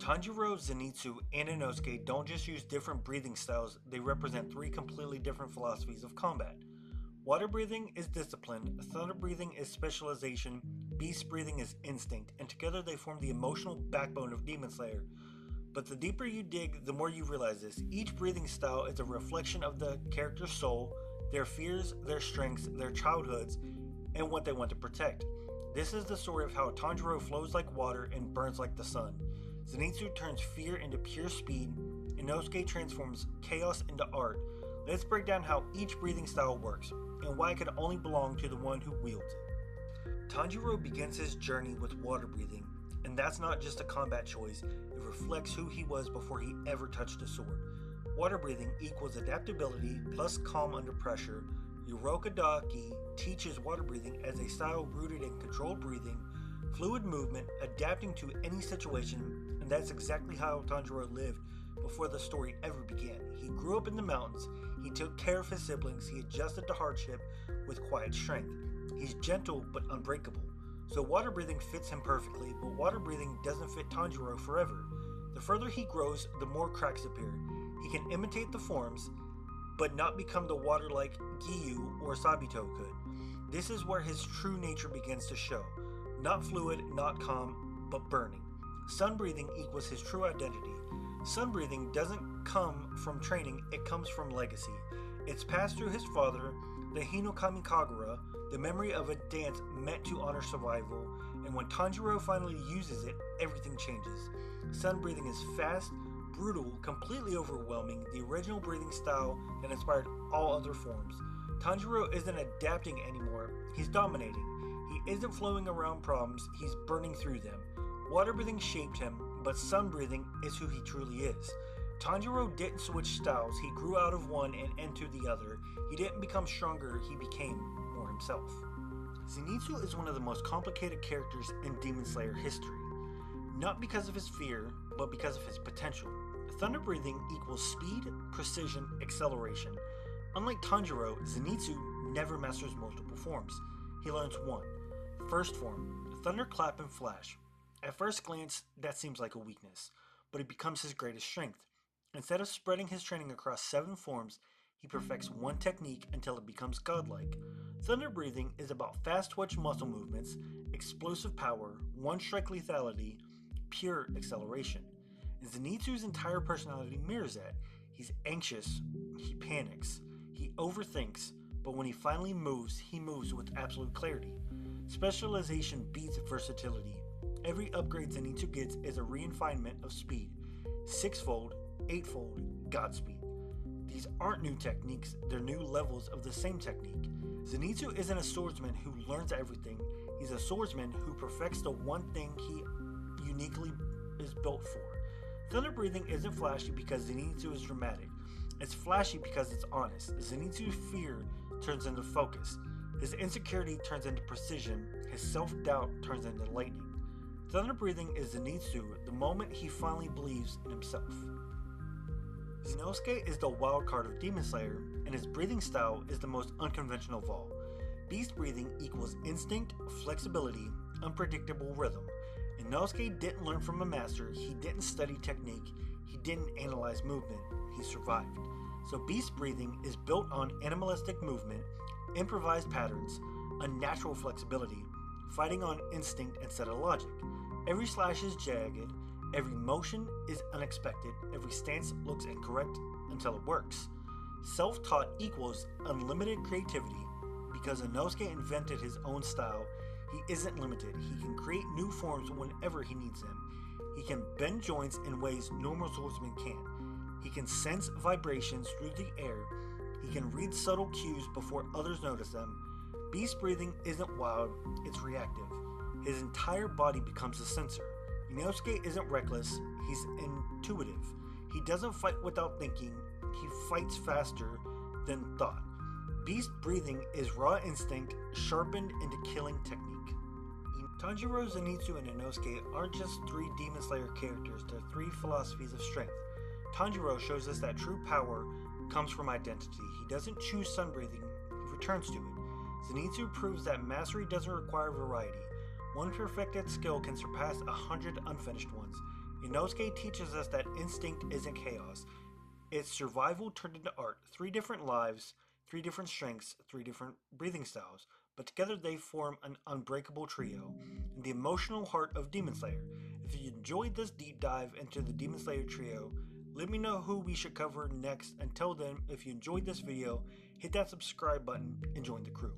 Tanjiro, Zenitsu, and Inosuke don't just use different breathing styles, they represent three completely different philosophies of combat. Water breathing is discipline, thunder breathing is specialization, beast breathing is instinct, and together they form the emotional backbone of Demon Slayer. But the deeper you dig, the more you realize this. Each breathing style is a reflection of the character's soul, their fears, their strengths, their childhoods, and what they want to protect. This is the story of how Tanjiro flows like water and burns like the sun. Zenitsu turns fear into pure speed, Inosuke transforms chaos into art. Let's break down how each breathing style works, and why it could only belong to the one who wields it. Tanjiro begins his journey with water breathing, and that's not just a combat choice, it reflects who he was before he ever touched a sword. Water breathing equals adaptability plus calm under pressure. Urokodaki teaches water breathing as a style rooted in controlled breathing, fluid movement, adapting to any situation, and that's exactly how Tanjiro lived before the story ever began. He grew up in the mountains, he took care of his siblings, he adjusted to hardship with quiet strength. He's gentle but unbreakable. So water breathing fits him perfectly, but water breathing doesn't fit Tanjiro forever. The further he grows, the more cracks appear. He can imitate the forms, but not become the water like Giyu or Sabito could. This is where his true nature begins to show. Not fluid, not calm, but burning. Sun breathing equals his true identity. Sun breathing doesn't come from training, it comes from legacy. It's passed through his father, the Hinokami Kagura, the memory of a dance meant to honor survival, and when Tanjiro finally uses it, everything changes. Sun breathing is fast, brutal, completely overwhelming, the original breathing style that inspired all other forms. Tanjiro isn't adapting anymore, he's dominating. He isn't flowing around problems, he's burning through them. Water breathing shaped him, but sun breathing is who he truly is. Tanjiro didn't switch styles, he grew out of one and into the other. He didn't become stronger, he became more himself. Zenitsu is one of the most complicated characters in Demon Slayer history. Not because of his fear, but because of his potential. Thunder breathing equals speed, precision, acceleration. Unlike Tanjiro, Zenitsu never masters multiple forms. He learns one. First form, thunderclap and flash. At first glance, that seems like a weakness, but it becomes his greatest strength. Instead of spreading his training across 7 forms, he perfects one technique until it becomes godlike. Thunder breathing is about fast twitch muscle movements, explosive power, one-strike lethality, pure acceleration. And Zenitsu's entire personality mirrors that. He's anxious, he panics, he overthinks, but when he finally moves, he moves with absolute clarity. Specialization beats versatility. Every upgrade Zenitsu gets is a refinement of speed. 6-fold, 8-fold, Godspeed. These aren't new techniques, they're new levels of the same technique. Zenitsu isn't a swordsman who learns everything, he's a swordsman who perfects the one thing he uniquely is built for. Thunder breathing isn't flashy because Zenitsu is dramatic. It's flashy because it's honest. Zenitsu's fear turns into focus. His insecurity turns into precision. His self-doubt turns into lightning. Thunder breathing is Zenitsu the moment he finally believes in himself. Inosuke is the wild card of Demon Slayer, and his breathing style is the most unconventional of all. Beast breathing equals instinct, flexibility, unpredictable rhythm. Inosuke didn't learn from a master, he didn't study technique, he didn't analyze movement, he survived. So beast breathing is built on animalistic movement, improvised patterns, unnatural flexibility, fighting on instinct instead of logic. Every slash is jagged, every motion is unexpected, every stance looks incorrect until it works. Self-taught equals unlimited creativity. Because Inosuke invented his own style, he isn't limited. He can create new forms whenever he needs them. He can bend joints in ways normal swordsmen can't. He can sense vibrations through the air. He can read subtle cues before others notice them. Beast breathing isn't wild, it's reactive. His entire body becomes a sensor. Inosuke isn't reckless, he's intuitive. He doesn't fight without thinking, he fights faster than thought. Beast breathing is raw instinct sharpened into killing technique. Tanjiro, Zenitsu, and Inosuke aren't just 3 Demon Slayer characters, they're 3 philosophies of strength. Tanjiro shows us that true power comes from identity. He doesn't choose sun breathing, he returns to it. Zenitsu proves that mastery doesn't require variety. One perfected skill can surpass 100 unfinished ones. Inosuke teaches us that instinct isn't chaos. It's survival turned into art. Three different lives, three different strengths, three different breathing styles, but together they form an unbreakable trio, the emotional heart of Demon Slayer. If you enjoyed this deep dive into the Demon Slayer trio, let me know who we should cover next. Until then, if you enjoyed this video, hit that subscribe button and join the crew.